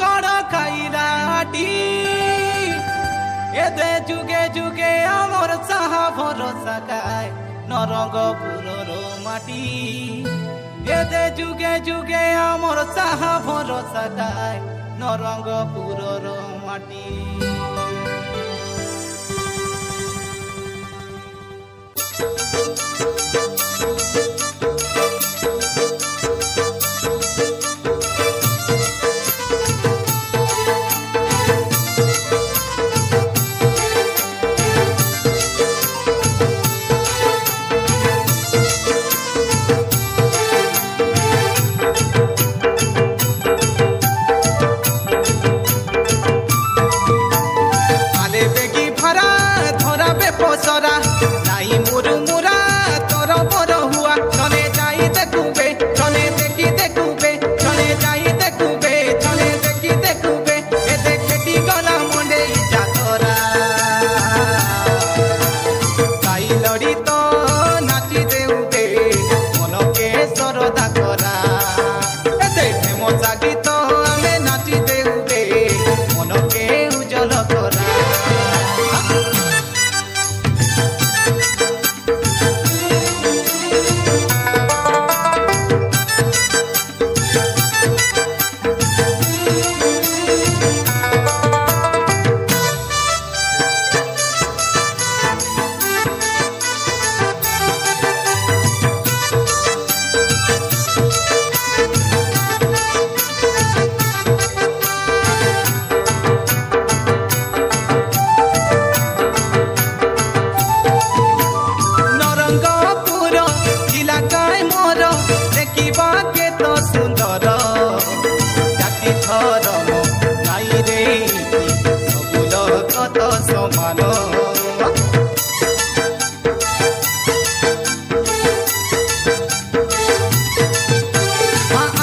माकड़ खाइलाटी एदे जुगे जुगे आमर साहा भरोसा गाय नरंगपुर माटी एदे जुगे जुगे आमर साहा भरोसा गाय नरंगपुर माटी। पोसरा नाई मुरुमुरा तोर बर हुआ चले जाई देखुबे चले देखी देखुबे चले जाई देखुबे चले देखी देखुबे ए देखटी गला मुंडे जातरा गाई लड़ी तो नाची देउबे मन के सरदा करा ए देखे मजा गीत आमे नाची देउबे मन के उजल करा।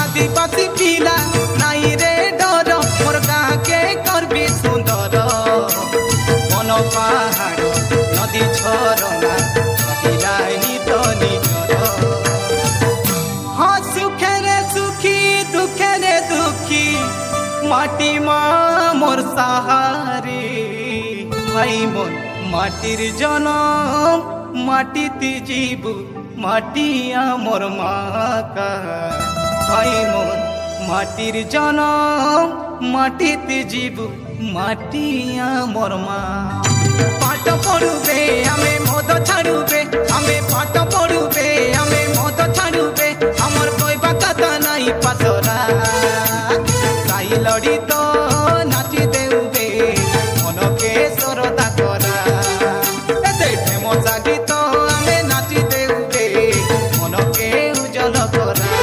आदिवासी पिला नाई रे डर मोर गाँ के करबी सुंदर मन पहाड़ नदी झरना तो निजर हाँ सुखे रे सुखी दुखे रे दुखी माटी माँ मोर सहारे भाई मोर माटिर जनम माटी ती जीबू माटिया मोर माँ का भाई मोर माटिर जनम माटी ती जीबू माटिया मोर माँ। पाठ पढ़ुबे आमे मद छाड़ुबे आमे पाठ पढ़ुबे आमे मद छाड़ुबे हमर कहबा कथा नाई पासरा गाई लड़ी तो नाची देउबे मन के सरदा करा ए देखे मजा गीत आमे नाची देउबे मन के उजल करा।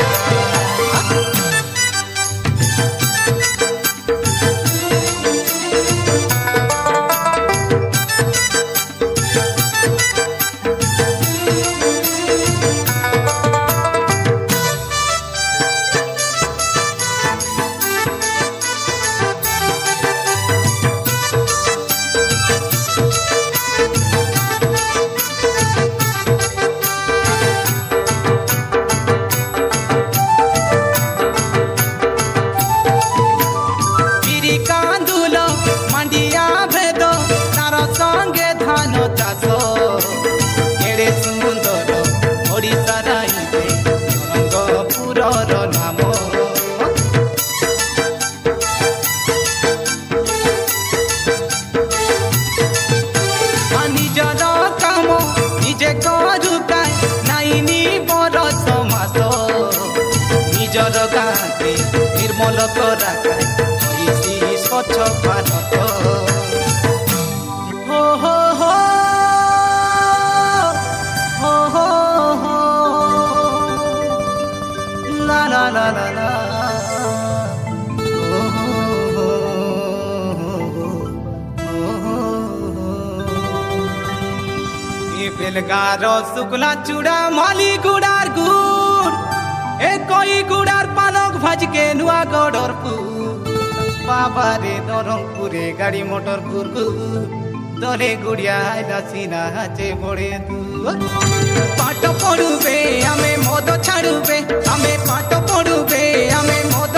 निजर गाँते निर्मल करा स्वच्छ भारत हो हो हो हो हो हो ला ला ला ला ला बेलगार शुक्ला चूड़ा माली गुड़ार गुड़ ए कोई गुड़ार पालक भाज के नुआ गड़रपुर बाबा रे नरंगपुरे गाड़ी मोटर गुरगु दले गुड़िया सीना हाचे बड़े दूर पाठ पढ़ुबे आमे मद छाड़ुबे आमे पाठ पढ़ुबे आमे मद